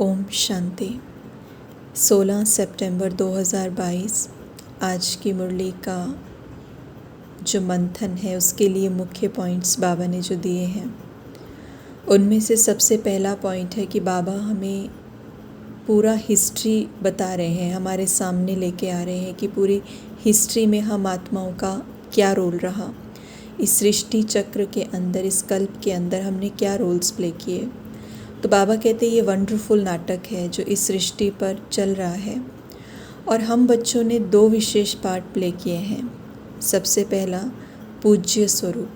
ओम शांति। 16 सितंबर 2022 आज की मुरली का जो मंथन है उसके लिए मुख्य पॉइंट्स बाबा ने जो दिए हैं उनमें से सबसे पहला पॉइंट है कि बाबा हमें पूरा हिस्ट्री बता रहे हैं, हमारे सामने लेके आ रहे हैं कि पूरी हिस्ट्री में हम आत्माओं का क्या रोल रहा, इस सृष्टि चक्र के अंदर, इस कल्प के अंदर हमने क्या रोल्स प्ले किए। तो बाबा कहते हैं ये वंडरफुल नाटक है जो इस सृष्टि पर चल रहा है और हम बच्चों ने दो विशेष पार्ट प्ले किए हैं। सबसे पहला पूज्य स्वरूप,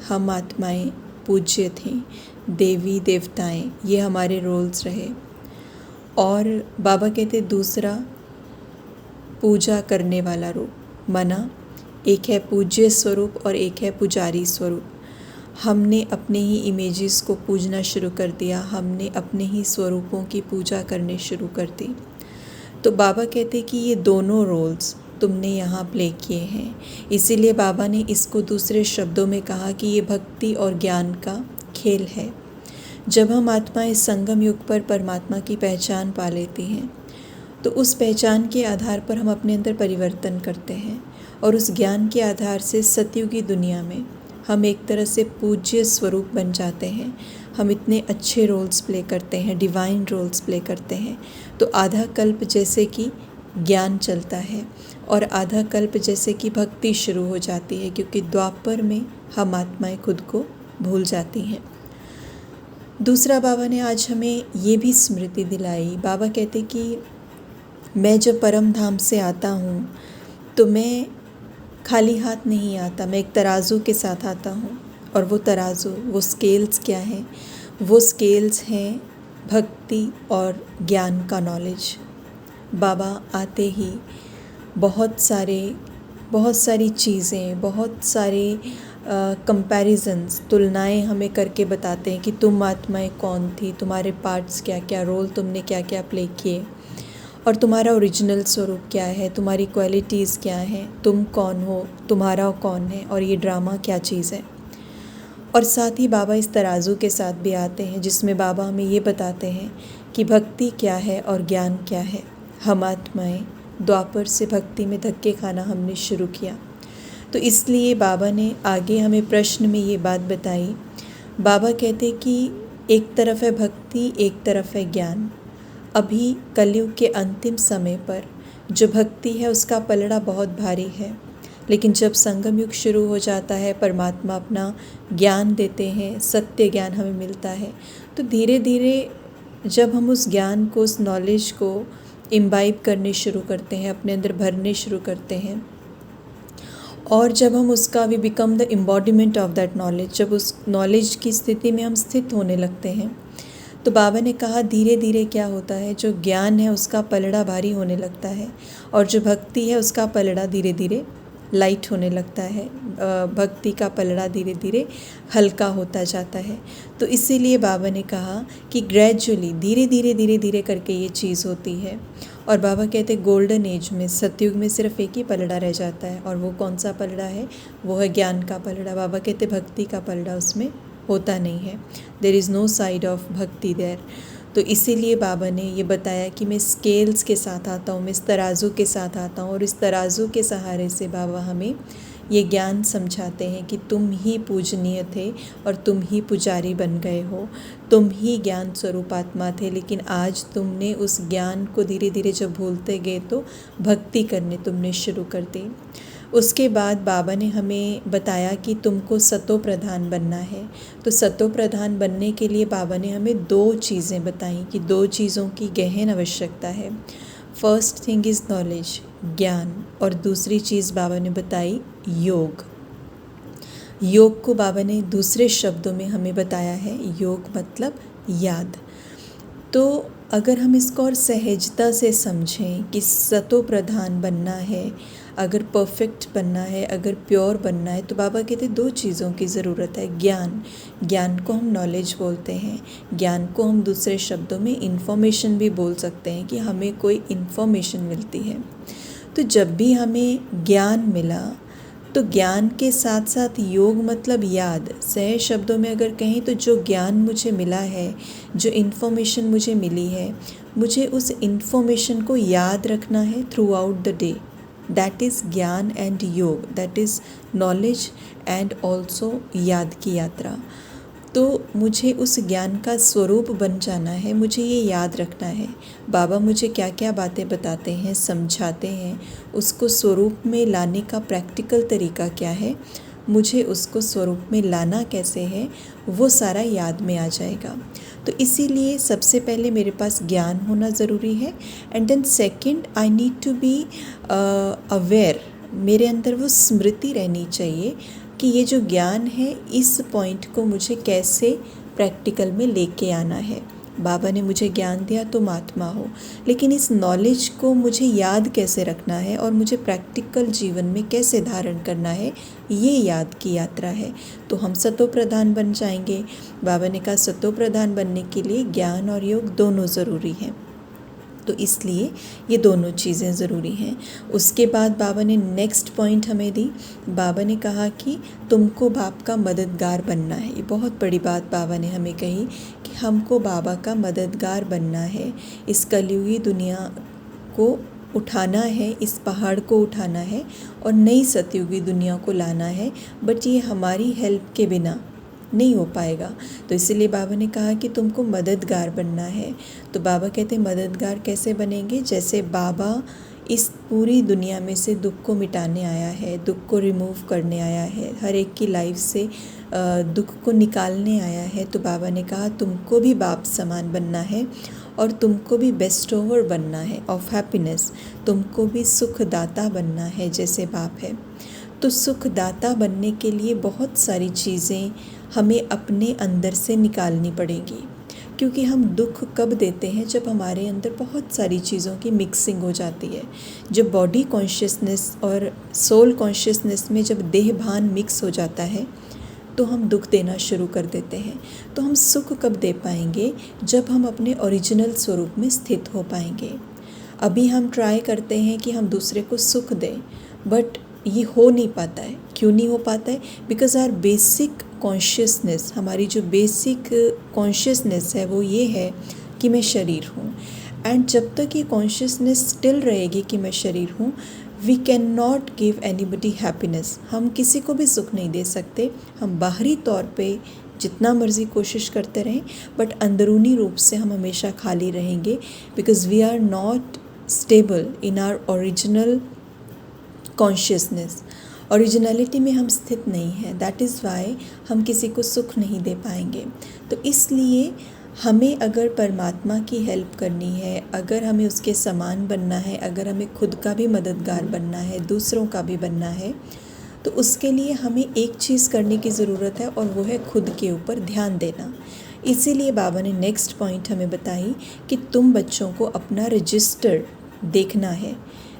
हम आत्माएं पूज्य थीं, देवी देवताएं ये हमारे रोल्स रहे। और बाबा कहते दूसरा पूजा करने वाला रूप, मना एक है पूज्य स्वरूप और एक है पुजारी स्वरूप। हमने अपने ही इमेजेस को पूजना शुरू कर दिया, हमने अपने ही स्वरूपों की पूजा करने शुरू कर दी। तो बाबा कहते कि ये दोनों रोल्स तुमने यहाँ प्ले किए हैं। इसीलिए बाबा ने इसको दूसरे शब्दों में कहा कि ये भक्ति और ज्ञान का खेल है। जब हम आत्माएं संगम युग पर परमात्मा की पहचान पा लेती हैं तो उस पहचान के आधार पर हम अपने अंदर परिवर्तन करते हैं और उस ज्ञान के आधार से सतयुगी दुनिया में हम एक तरह से पूज्य स्वरूप बन जाते हैं। हम इतने अच्छे रोल्स प्ले करते हैं, डिवाइन रोल्स प्ले करते हैं। तो आधा कल्प जैसे कि ज्ञान चलता है और आधा कल्प जैसे कि भक्ति शुरू हो जाती है, क्योंकि द्वापर में हम आत्माएं खुद को भूल जाती हैं। दूसरा बाबा ने आज हमें ये भी स्मृति दिलाई। बाबा कहते कि मैं जब परम धाम से आता हूँ तो मैं खाली हाथ नहीं आता, मैं एक तराजू के साथ आता हूँ। और वो तराजू, वो स्केल्स क्या हैं? वो स्केल्स हैं भक्ति और ज्ञान का नॉलेज। बाबा आते ही बहुत सारी चीज़ें, बहुत सारे कंपैरिजन्स, तुलनाएं हमें करके बताते हैं कि तुम आत्माएं कौन थी, तुम्हारे पार्ट्स क्या क्या, रोल तुमने क्या क्या प्ले किए और तुम्हारा ओरिजिनल स्वरूप क्या है, तुम्हारी क्वालिटीज़ क्या हैं, तुम कौन हो, तुम्हारा कौन है और ये ड्रामा क्या चीज़ है। और साथ ही बाबा इस तराजू के साथ भी आते हैं जिसमें बाबा हमें ये बताते हैं कि भक्ति क्या है और ज्ञान क्या है। हम आत्माएं द्वापर से भक्ति में धक्के खाना हमने शुरू किया, तो इसलिए बाबा ने आगे हमें प्रश्न में ये बात बताई। बाबा कहते कि एक तरफ है भक्ति, एक तरफ है ज्ञान। अभी कलयुग के अंतिम समय पर जो भक्ति है उसका पलड़ा बहुत भारी है, लेकिन जब संगम युग शुरू हो जाता है, परमात्मा अपना ज्ञान देते हैं, सत्य ज्ञान हमें मिलता है, तो धीरे धीरे जब हम उस ज्ञान को, उस नॉलेज को इम्बाइब करने शुरू करते हैं, अपने अंदर भरने शुरू करते हैं और जब हम उसका we become the embodiment of that knowledge, जब उस नॉलेज की स्थिति में हम स्थित होने लगते हैं, तो बाबा ने कहा धीरे धीरे क्या होता है, जो ज्ञान है उसका पलड़ा भारी होने लगता है और जो भक्ति है उसका पलड़ा धीरे धीरे लाइट होने लगता है। भक्ति का पलड़ा धीरे धीरे हल्का होता जाता है। तो इसीलिए बाबा ने कहा कि ग्रेजुअली, धीरे धीरे करके ये चीज़ होती है। और बाबा कहते गोल्डन एज में, सतयुग में सिर्फ एक ही पलड़ा रह जाता है और वो कौन सा पलड़ा है? वो है ज्ञान का पलड़ा। बाबा कहते भक्ति का पलड़ा उसमें होता नहीं है। There is no side of bhakti there. तो इसीलिए बाबा ने ये बताया कि मैं स्केल्स के साथ आता हूँ, मैं इस तराजू के साथ आता हूँ और इस तराजू के सहारे से बाबा हमें ये ज्ञान समझाते हैं कि तुम ही पूजनीय थे और तुम ही पुजारी बन गए हो, तुम ही ज्ञान स्वरूप आत्मा थे, लेकिन आज तुमने उस ज्ञान को धीरे धीरे जब भूलते गए तो भक्ति करने तुमने शुरू कर दी। उसके बाद बाबा ने हमें बताया कि तुमको सतो प्रधान बनना है। तो सतो प्रधान बनने के लिए बाबा ने हमें दो चीज़ें बताई कि दो चीज़ों की गहन आवश्यकता है। फर्स्ट थिंग इज़ नॉलेज, ज्ञान, और दूसरी चीज़ बाबा ने बताई योग। योग को बाबा ने दूसरे शब्दों में हमें बताया है, योग मतलब याद। तो अगर हम इसको और सहजता से समझें कि सतो प्रधान बनना है, अगर परफेक्ट बनना है, अगर प्योर बनना है, तो बाबा कहते दो चीज़ों की ज़रूरत है। ज्ञान को हम नॉलेज बोलते हैं, ज्ञान को हम दूसरे शब्दों में इन्फॉर्मेशन भी बोल सकते हैं कि हमें कोई इन्फॉर्मेशन मिलती है। तो जब भी हमें ज्ञान मिला तो ज्ञान के साथ साथ योग मतलब याद। सहज शब्दों में अगर कहें तो जो ज्ञान मुझे मिला है, जो इन्फॉर्मेशन मुझे मिली है, मुझे उस इन्फॉर्मेशन को याद रखना है through out the day. That is ज्ञान एंड योग, that is knowledge and also याद की यात्रा। तो मुझे उस ज्ञान का स्वरूप बन जाना है, मुझे ये याद रखना है बाबा मुझे क्या क्या बातें बताते हैं, समझाते हैं, उसको स्वरूप में लाने का प्रैक्टिकल तरीका क्या है, मुझे उसको स्वरूप में लाना कैसे है, वो सारा याद में आ जाएगा। तो इसीलिए सबसे पहले मेरे पास ज्ञान होना ज़रूरी है। And then second, I need to be aware, मेरे अंदर वो स्मृति रहनी चाहिए कि ये जो ज्ञान है इस पॉइंट को मुझे कैसे प्रैक्टिकल में लेके आना है। बाबा ने मुझे ज्ञान दिया तुम आत्मा हो, लेकिन इस नॉलेज को मुझे याद कैसे रखना है और मुझे प्रैक्टिकल जीवन में कैसे धारण करना है, ये याद की यात्रा है। तो हम सतो प्रधान बन जाएंगे। बाबा ने कहा सतो प्रधान बनने के लिए ज्ञान और योग दोनों ज़रूरी हैं, तो इसलिए ये दोनों चीज़ें ज़रूरी हैं। उसके बाद बाबा ने नेक्स्ट पॉइंट हमें दी। बाबा ने कहा कि तुमको बाप का मददगार बनना है। ये बहुत बड़ी बात बाबा ने हमें कही कि हमको बाबा का मददगार बनना है, इस कलयुगी दुनिया को उठाना है, इस पहाड़ को उठाना है और नई सतयुगी दुनिया को लाना है। बट ये हमारी हेल्प के बिना नहीं हो पाएगा। तो इसीलिए बाबा ने कहा कि तुमको मददगार बनना है। तो बाबा कहते हैं मददगार कैसे बनेंगे? जैसे बाबा इस पूरी दुनिया में से दुख को मिटाने आया है, दुख को रिमूव करने आया है, हर एक की लाइफ से दुख को निकालने आया है। तो बाबा ने कहा तुमको भी बाप समान बनना है और तुमको भी बेस्ट ओवर बनना है ऑफ हैप्पीनेस, तुमको भी सुखदाता बनना है जैसे बाप है। तो सुखदाता बनने के लिए बहुत सारी चीज़ें हमें अपने अंदर से निकालनी पड़ेगी, क्योंकि हम दुख कब देते हैं? जब हमारे अंदर बहुत सारी चीज़ों की मिक्सिंग हो जाती है। जब बॉडी कॉन्शियसनेस और सोल कॉन्शियसनेस में जब देह भान मिक्स हो जाता है तो हम दुख देना शुरू कर देते हैं। तो हम सुख कब दे पाएंगे? जब हम अपने ओरिजिनल स्वरूप में स्थित हो पाएंगे। अभी हम ट्राई करते हैं कि हम दूसरे को सुख दें, बट ये हो नहीं पाता है। क्यों नहीं हो पाता है? बिकॉज़ आवर बेसिक कॉन्शियसनेस, हमारी जो बेसिक कॉन्शियसनेस है वो ये है कि मैं शरीर हूँ। एंड जब तक ये कॉन्शियसनेस स्टिल रहेगी कि मैं शरीर हूँ, we can not give anybody happiness. हम किसी को भी सुख नहीं दे सकते। हम बाहरी तौर पे जितना मर्ज़ी कोशिश करते रहें, बट अंदरूनी रूप से हम हमेशा खाली रहेंगे, because we are not stable in our original consciousness. Originality में हम स्थित नहीं हैं। दैट इज़ वाई हम किसी को सुख नहीं दे पाएंगे। तो इसलिए हमें अगर परमात्मा की हेल्प करनी है, अगर हमें उसके समान बनना है, अगर हमें खुद का भी मददगार बनना है, दूसरों का भी बनना है, तो उसके लिए हमें एक चीज़ करने की ज़रूरत है और वो है खुद के ऊपर ध्यान देना। इसीलिए बाबा ने नेक्स्ट पॉइंट हमें बताई कि तुम बच्चों को अपना रजिस्टर देखना है,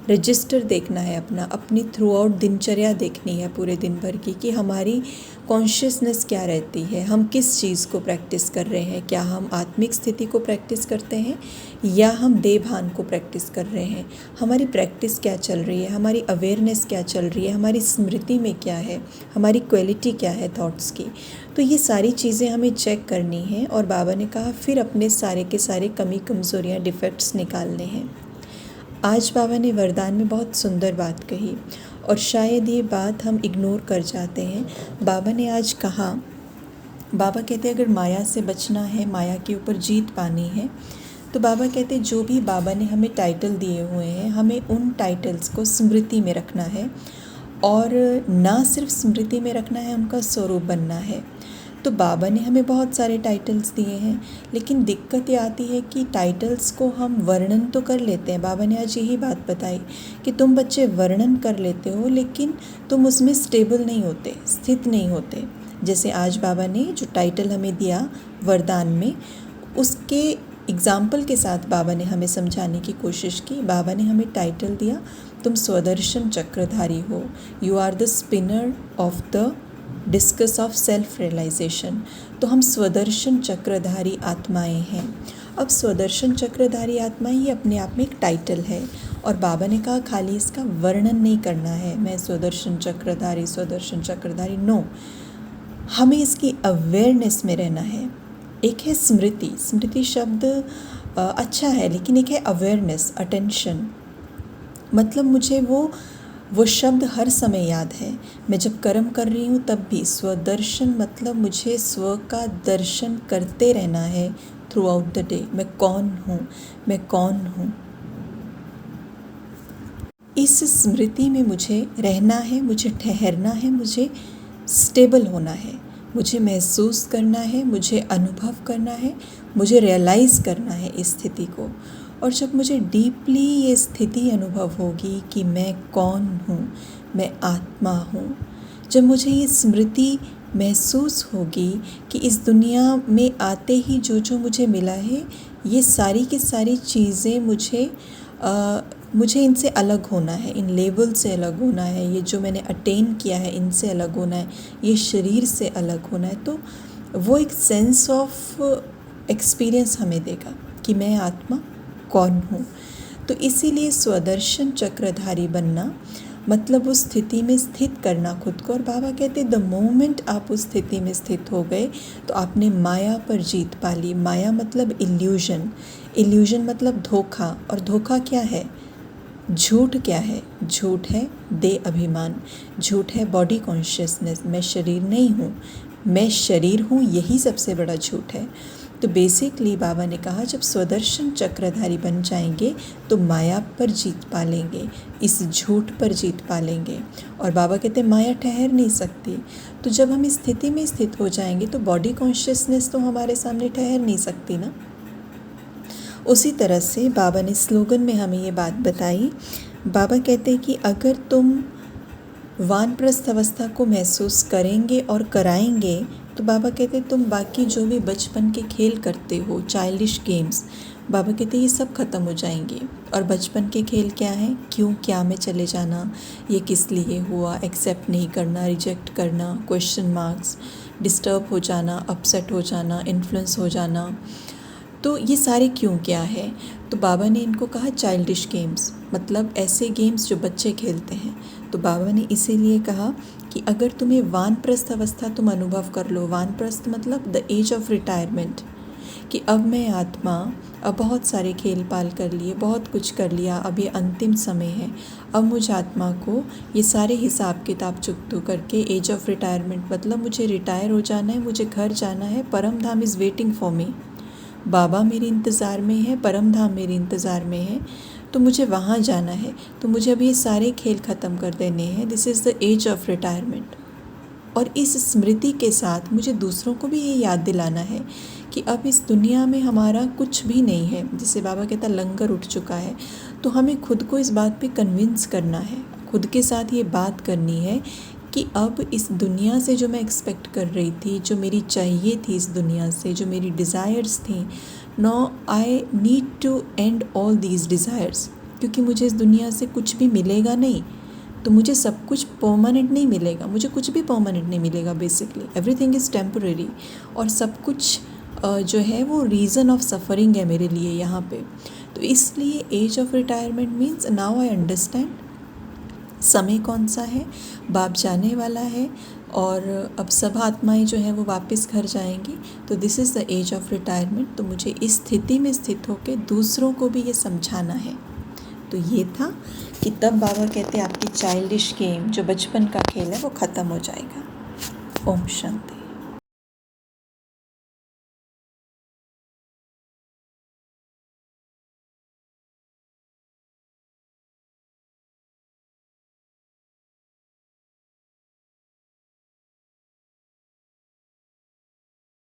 रजिस्टर देखना है अपनी थ्रू आउट दिनचर्या देखनी है पूरे दिन भर की, कि हमारी कॉन्शियसनेस क्या रहती है, हम किस चीज़ को प्रैक्टिस कर रहे हैं। क्या हम आत्मिक स्थिति को प्रैक्टिस करते हैं या हम देह भान को प्रैक्टिस कर रहे हैं? हमारी प्रैक्टिस क्या चल रही है, हमारी अवेयरनेस क्या चल रही है, हमारी स्मृति में क्या है, हमारी क्वालिटी क्या है थॉट्स की। तो ये सारी चीज़ें हमें चेक करनी है। और बाबा ने कहा फिर अपने सारे के सारे कमी कमज़ोरियाँ डिफेक्ट्स निकालने हैं। आज बाबा ने वरदान में बहुत सुंदर बात कही और शायद ये बात हम इग्नोर कर जाते हैं। बाबा ने आज कहा, बाबा कहते हैं अगर माया से बचना है, माया के ऊपर जीत पानी है, तो बाबा कहते हैं जो भी बाबा ने हमें टाइटल दिए हुए हैं, हमें उन टाइटल्स को स्मृति में रखना है और ना सिर्फ स्मृति में रखना है, उनका स्वरूप बनना है। तो बाबा ने हमें बहुत सारे टाइटल्स दिए हैं, लेकिन दिक्कत ये आती है कि टाइटल्स को हम वर्णन तो कर लेते हैं। बाबा ने आज यही बात बताई कि तुम बच्चे वर्णन कर लेते हो, लेकिन तुम उसमें स्टेबल नहीं होते, स्थित नहीं होते। जैसे आज बाबा ने जो टाइटल हमें दिया वरदान में, उसके एग्ज़ाम्पल के साथ बाबा ने हमें समझाने की कोशिश की। बाबा ने हमें टाइटल दिया, तुम स्वदर्शन चक्रधारी हो, you are the spinner of the discus of self realization. तो हम स्वदर्शन चक्रधारी आत्माएं हैं। अब स्वदर्शन चक्रधारी आत्माएं ये अपने आप में एक टाइटल है और बाबा ने कहा खाली इसका वर्णन नहीं करना है, मैं सुदर्शन चक्रधारी, नो, हमें इसकी अवेयरनेस में रहना है। एक है स्मृति शब्द अच्छा है, लेकिन एक है अवेयरनेस, अटेंशन। मतलब मुझे वो शब्द हर समय याद है। मैं जब कर्म कर रही हूँ तब भी स्वदर्शन मतलब मुझे स्व का दर्शन करते रहना है थ्रू आउट द डे। मैं कौन हूँ। इस स्मृति में मुझे रहना है, मुझे ठहरना है, मुझे स्टेबल होना है, मुझे महसूस करना है, मुझे अनुभव करना है, मुझे रियलाइज़ करना है इस स्थिति को। और जब मुझे डीपली ये स्थिति अनुभव होगी कि मैं कौन हूँ, मैं आत्मा हूँ, जब मुझे ये स्मृति महसूस होगी कि इस दुनिया में आते ही जो मुझे मिला है, ये सारी की सारी चीज़ें मुझे इनसे अलग होना है, इन लेवल से अलग होना है, ये जो मैंने अटेन किया है इनसे अलग होना है, ये शरीर से अलग होना है, तो वो एक सेंस ऑफ एक्सपीरियंस हमें देगा कि मैं आत्मा कौन हूँ। तो इसीलिए स्वदर्शन चक्रधारी बनना मतलब उस स्थिति में स्थित करना खुद को। और बाबा कहते द मोमेंट आप उस स्थिति में स्थित हो गए तो आपने माया पर जीत पा ली। माया मतलब इल्यूजन मतलब धोखा। और धोखा क्या है? झूठ क्या है? झूठ है देह अभिमान, झूठ है बॉडी कॉन्शियसनेस, मैं शरीर नहीं हूँ, मैं शरीर हूँ, यही सबसे बड़ा झूठ है। तो बेसिकली बाबा ने कहा जब स्वदर्शन चक्रधारी बन जाएंगे तो माया पर जीत पा लेंगे, इस झूठ पर जीत पा लेंगे। और बाबा कहते माया ठहर नहीं सकती। तो जब हम इस स्थिति में स्थित हो जाएंगे तो बॉडी कॉन्शियसनेस तो हमारे सामने ठहर नहीं सकती ना। उसी तरह से बाबा ने स्लोगन में हमें ये बात बताई। बाबा कहते हैं कि अगर तुम वानप्रस्थ अवस्था को महसूस करेंगे और कराएंगे तो बाबा कहते हैं तुम बाकी जो भी बचपन के खेल करते हो, चाइल्डिश गेम्स, बाबा कहते हैं ये सब ख़त्म हो जाएंगे। और बचपन के खेल क्या हैं? क्यों क्या में चले जाना, ये किस लिए हुआ, एक्सेप्ट नहीं करना, रिजेक्ट करना, क्वेश्चन मार्क्स, डिस्टर्ब हो जाना, अपसेट हो जाना, इन्फ्लुएंस हो जाना, तो ये सारे क्यों क्या है? तो बाबा ने इनको कहा चाइल्डिश गेम्स, मतलब ऐसे गेम्स जो बच्चे खेलते हैं। तो बाबा ने इसीलिए कहा कि अगर तुम्हें वानप्रस्थ अवस्था तुम अनुभव कर लो, वानप्रस्थ मतलब द एज ऑफ रिटायरमेंट, कि अब मैं आत्मा, अब बहुत सारे खेल पाल कर लिए, बहुत कुछ कर लिया, अब ये अंतिम समय है, अब मुझ आत्मा को ये सारे हिसाब किताब चुकतू करके एज ऑफ रिटायरमेंट मतलब मुझे रिटायर हो जाना है, मुझे घर जाना है, परम धाम इज़ वेटिंग फॉर मी, बाबा मेरे इंतज़ार में है, परम धाम मेरे इंतज़ार में है, तो मुझे वहाँ जाना है, तो मुझे अब ये सारे खेल ख़त्म कर देने हैं। This is the age of retirement. और इस स्मृति के साथ मुझे दूसरों को भी ये याद दिलाना है कि अब इस दुनिया में हमारा कुछ भी नहीं है। जिसे बाबा कहता लंगर उठ चुका है, तो हमें खुद को इस बात पे कन्विंस करना है, खुद के साथ ये बात करनी है कि अब इस दुनिया से जो मैं एक्सपेक्ट कर रही थी, जो मेरी चाहिए थी इस दुनिया से, जो मेरी डिज़ायर्स थी, no I need to end all these desires, क्योंकि मुझे इस दुनिया से कुछ भी मिलेगा नहीं, तो मुझे सब कुछ परमानेंट नहीं मिलेगा, मुझे कुछ भी परमानेंट नहीं मिलेगा। बेसिकली एवरीथिंग इज़ टेम्पररी, और सब कुछ जो है वो रीज़न ऑफ सफ़रिंग है मेरे लिए यहाँ पे। तो इसलिए age of retirement means now I understand समय कौन सा है, बाप जाने वाला है, और अब सब आत्माएं जो हैं वो वापस घर जाएंगी। तो this is the age of retirement. तो मुझे इस स्थिति में स्थित होकर दूसरों को भी ये समझाना है। तो ये था कि तब बाबा कहते हैं आपकी चाइल्डिश गेम, जो बचपन का खेल है, वो ख़त्म हो जाएगा। ओम शांति।